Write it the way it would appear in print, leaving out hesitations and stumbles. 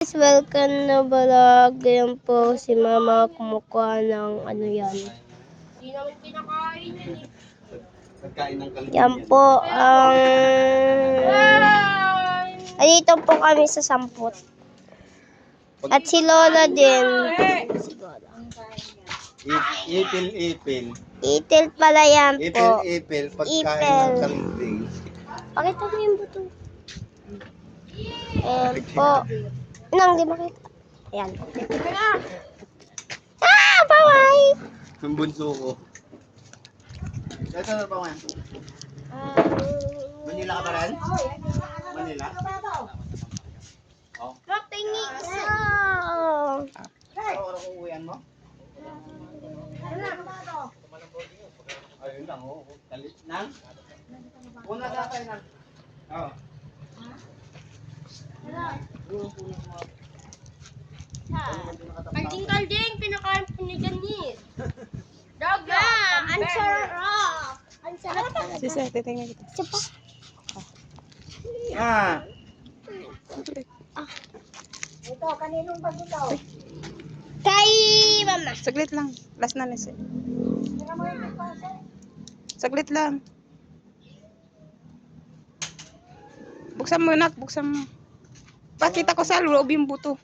guys, welcome na vlog. Ganyan po si mama kumukuha ng ano yan. Hindi naman kinakain yan eh. Pagkain ng kalingin. Yan po ang... Andito po kami sa sampot. At si Lola din. Si Lola. Ipil. Itil pala yan po. Ipil. Pagkain Ipil. ng kalingin. Pakita mo yung buto. Ayan po. Nang di makita. Ayan. Ah! Baway! Ang bunso ko. Ito na ba nga? Manila ka ba rin? Manila? Oh. Matingi isa. Oras ko uwian mo? Ayun lang, oh. Talit nang? Una datay nang. Oo. Kalding, pinakain po ni Ganit. Daga! Ang sarap. Ang sarap talaga. Sisa, titingnan kita. Sipa. Ah. Kay mama. Saglit lang. Last na nasi. Saglit lang. Buksan mo, nak. Buksan mo. Pakita ko sa loob yung buto.